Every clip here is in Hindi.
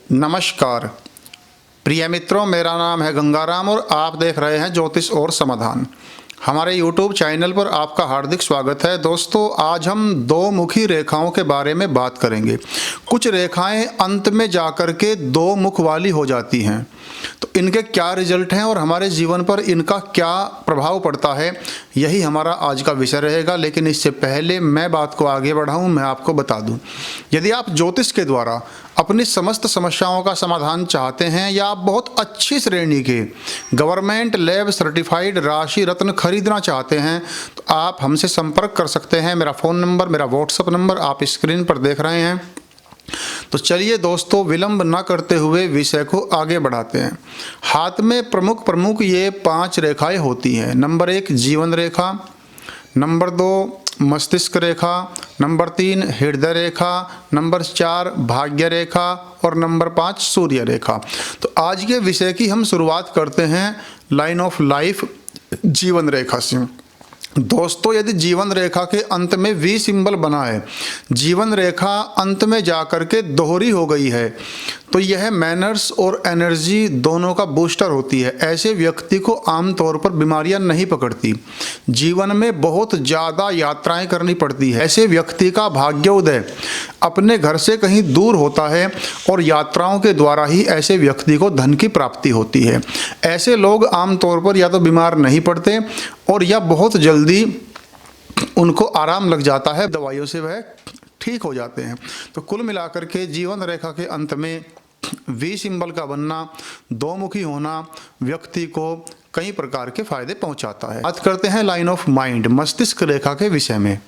नमस्कार प्रिय मित्रों, मेरा नाम है गंगाराम और आप देख रहे हैं ज्योतिष और समाधान। हमारे YouTube चैनल पर आपका हार्दिक स्वागत है। दोस्तों, आज हम दो मुखी रेखाओं के बारे में बात करेंगे। कुछ रेखाएं अंत में जाकर के दो मुख वाली हो जाती हैं, तो इनके क्या रिजल्ट हैं और हमारे जीवन पर इनका क्या प्रभाव पड़ता है, यही हमारा आज का विषय रहेगा। लेकिन इससे पहले मैं बात को आगे बढ़ाऊं, मैं आपको बता दूं, यदि आप ज्योतिष के द्वारा अपनी समस्त समस्याओं का समाधान चाहते हैं या आप बहुत अच्छी श्रेणी के गवर्नमेंट लैब सर्टिफाइड राशि रत्न खरीदना चाहते हैं, तो आप हमसे संपर्क कर सकते हैं। मेरा फ़ोन नंबर, मेरा व्हाट्सएप नंबर आप स्क्रीन पर देख रहे हैं। तो चलिए दोस्तों, विलंब न करते हुए विषय को आगे बढ़ाते हैं। हाथ में प्रमुख ये 5 रेखाएं होती हैं। नंबर 1 जीवन रेखा, नंबर 2 मस्तिष्क रेखा, नंबर 3 हृदय रेखा, नंबर 4 भाग्य रेखा और नंबर 5 सूर्य रेखा। तो आज के विषय की हम शुरुआत करते हैं लाइन ऑफ लाइफ जीवन रेखा से। दोस्तों, यदि जीवन रेखा के अंत में वी सिंबल बना है, जीवन रेखा अंत में जाकर के दोहरी हो गई है, तो यह मैनर्स और एनर्जी दोनों का बूस्टर होती है। ऐसे व्यक्ति को आमतौर पर बीमारियां नहीं पकड़ती। जीवन में बहुत ज़्यादा यात्राएं करनी पड़ती है। ऐसे व्यक्ति का भाग्योदय अपने घर से कहीं दूर होता है और यात्राओं के द्वारा ही ऐसे व्यक्ति को धन की प्राप्ति होती है। ऐसे लोग आमतौर पर या तो बीमार नहीं पड़ते और या बहुत जल्दी उनको आराम लग जाता है, दवाइयों से वह ठीक हो जाते हैं। तो कुल मिलाकर के जीवन रेखा के अंत में वी सिंबल का बनना, दो मुखी होना व्यक्ति को कई प्रकार के फायदे पहुंचाता है। बात करते हैं लाइन ऑफ माइंड मस्तिष्क रेखा के विषय में।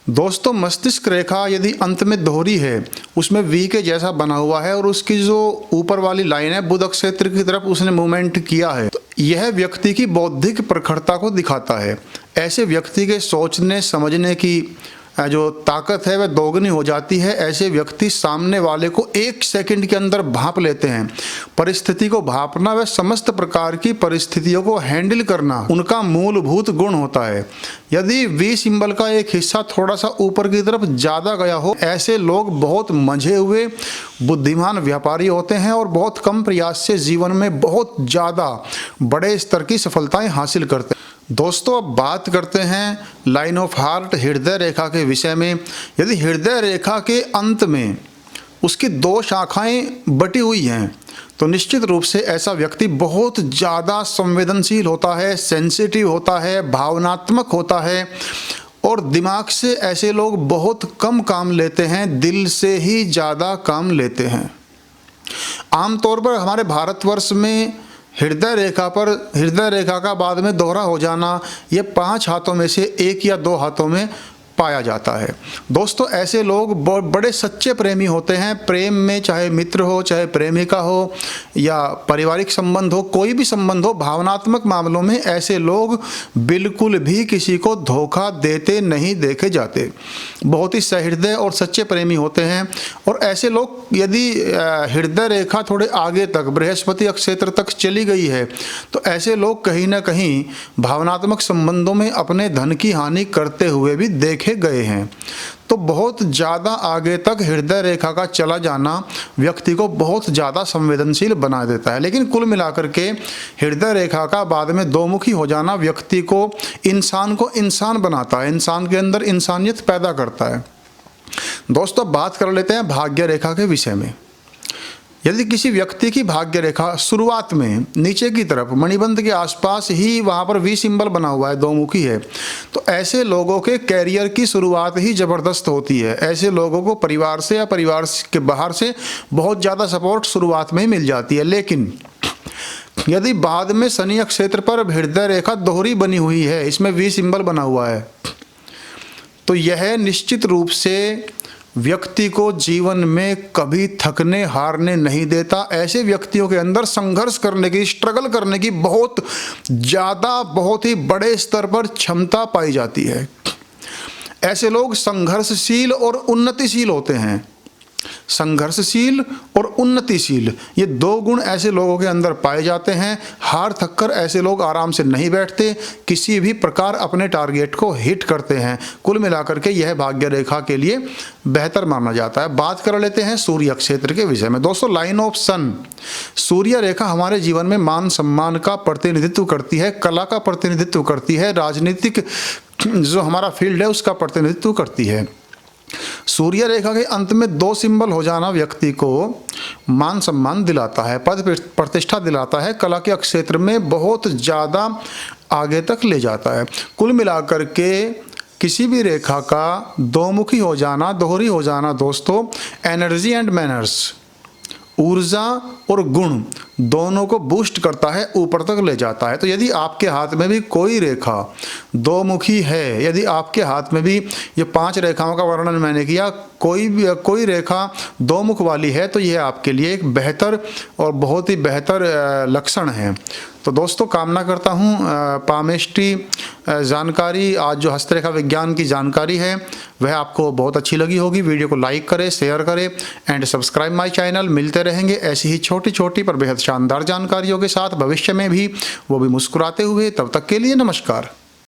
दोस्तों, मस्तिष्क रेखा यदि अंत में दोहरी है, उसमें वी के जैसा बना हुआ है और उसकी जो ऊपर वाली लाइन है बुध क्षेत्र की तरफ उसने मूवमेंट किया है, तो यह व्यक्ति की बौद्धिक प्रखरता को दिखाता है। ऐसे व्यक्ति के सोचने समझने की जो ताकत है वह दोगुनी हो जाती है। ऐसे व्यक्ति सामने वाले को 1 सेकंड के अंदर भांप लेते हैं। परिस्थिति को भांपना व समस्त प्रकार की परिस्थितियों को हैंडल करना उनका मूलभूत गुण होता है। यदि वी सिंबल का एक हिस्सा थोड़ा सा ऊपर की तरफ ज़्यादा गया हो, ऐसे लोग बहुत मंझे हुए बुद्धिमान व्यापारी होते हैं और बहुत कम प्रयास से जीवन में बहुत ज़्यादा बड़े स्तर की सफलताएं हासिल करते हैं। दोस्तों, अब बात करते हैं लाइन ऑफ हार्ट हृदय रेखा के विषय में। यदि हृदय रेखा के अंत में उसकी 2 शाखाएं बटी हुई हैं, तो निश्चित रूप से ऐसा व्यक्ति बहुत ज़्यादा संवेदनशील होता है, सेंसिटिव होता है, भावनात्मक होता है और दिमाग से ऐसे लोग बहुत कम काम लेते हैं, दिल से ही ज़्यादा काम लेते हैं। आमतौर पर हमारे भारतवर्ष में हृदय रेखा का बाद में दोहरा हो जाना, ये 5 हाथों में से 1 या 2 हाथों में पाया जाता है। दोस्तों, ऐसे लोग बड़े सच्चे प्रेमी होते हैं। प्रेम में चाहे मित्र हो, चाहे प्रेमिका हो या पारिवारिक संबंध हो, कोई भी संबंध हो, भावनात्मक मामलों में ऐसे लोग बिल्कुल भी किसी को धोखा देते नहीं देखे जाते। बहुत ही सहृदय और सच्चे प्रेमी होते हैं। और ऐसे लोग यदि हृदय रेखा थोड़े आगे तक बृहस्पति क्षेत्र तक चली गई है, तो ऐसे लोग कहीं ना कहीं भावनात्मक संबंधों में अपने धन की हानि करते हुए भी देखे गए हैं। तो बहुत ज़्यादा आगे तक हृदय रेखा का चला जाना व्यक्ति को बहुत ज़्यादा संवेदनशील बना देता है। लेकिन कुल मिलाकर के हृदय रेखा का बाद में 2 मुखी हो जाना व्यक्ति को इंसान बनाता है, इंसान के अंदर इंसानियत पैदा करता है। दोस्तों, बात कर लेते हैं भाग्य रेखा के विषय में। यदि किसी व्यक्ति की भाग्य रेखा शुरुआत में नीचे की तरफ मणिबंध के आसपास ही वहाँ पर वी सिंबल बना हुआ है, 2 मुखी है, तो ऐसे लोगों के कैरियर की शुरुआत ही ज़बरदस्त होती है। ऐसे लोगों को परिवार से या परिवार के बाहर से बहुत ज़्यादा सपोर्ट शुरुआत में ही मिल जाती है। लेकिन यदि बाद में शनि क्षेत्र पर हृदय रेखा दोहरी बनी हुई है, इसमें वी सिंबल बना हुआ है, तो यह निश्चित रूप से व्यक्ति को जीवन में कभी थकने हारने नहीं देता। ऐसे व्यक्तियों के अंदर संघर्ष करने की, स्ट्रगल करने की बहुत ज़्यादा, बहुत ही बड़े स्तर पर क्षमता पाई जाती है। ऐसे लोग संघर्षशील और उन्नतिशील होते हैं। संघर्षशील और उन्नतिशील, ये 2 गुण ऐसे लोगों के अंदर पाए जाते हैं। हार थककर ऐसे लोग आराम से नहीं बैठते, किसी भी प्रकार अपने टारगेट को हिट करते हैं। कुल मिलाकर के यह भाग्य रेखा के लिए बेहतर माना जाता है। बात कर लेते हैं सूर्य क्षेत्र के विषय में। दोस्तों, लाइन ऑफ सन, सूर्य रेखा हमारे जीवन में मान सम्मान का प्रतिनिधित्व करती है, कला का प्रतिनिधित्व करती है, राजनीतिक जो हमारा फील्ड है उसका प्रतिनिधित्व करती है। सूर्य रेखा के अंत में 2 सिंबल हो जाना व्यक्ति को मान सम्मान दिलाता है, पद प्रतिष्ठा दिलाता है, कला के क्षेत्र में बहुत ज़्यादा आगे तक ले जाता है। कुल मिलाकर के किसी भी रेखा का 2 मुखी हो जाना, दोहरी हो जाना दोस्तों, एनर्जी एंड मैनर्स, ऊर्जा और गुण दोनों को बूस्ट करता है, ऊपर तक ले जाता है। तो यदि आपके हाथ में भी कोई रेखा 2 मुखी है, यदि आपके हाथ में भी ये 5 रेखाओं का वर्णन मैंने किया, कोई रेखा 2 मुख वाली है, तो यह आपके लिए एक बेहतर और बहुत ही बेहतर लक्षण है। तो दोस्तों, कामना करता हूँ पामेष्टि जानकारी, आज जो हस्तरेखा विज्ञान की जानकारी है वह आपको बहुत अच्छी लगी होगी। वीडियो को लाइक करें, शेयर करें एंड सब्सक्राइब माय चैनल। मिलते रहेंगे ऐसी ही छोटी छोटी पर बेहद शानदार जानकारियों के साथ भविष्य में भी, वो भी मुस्कुराते हुए। तब तक के लिए नमस्कार।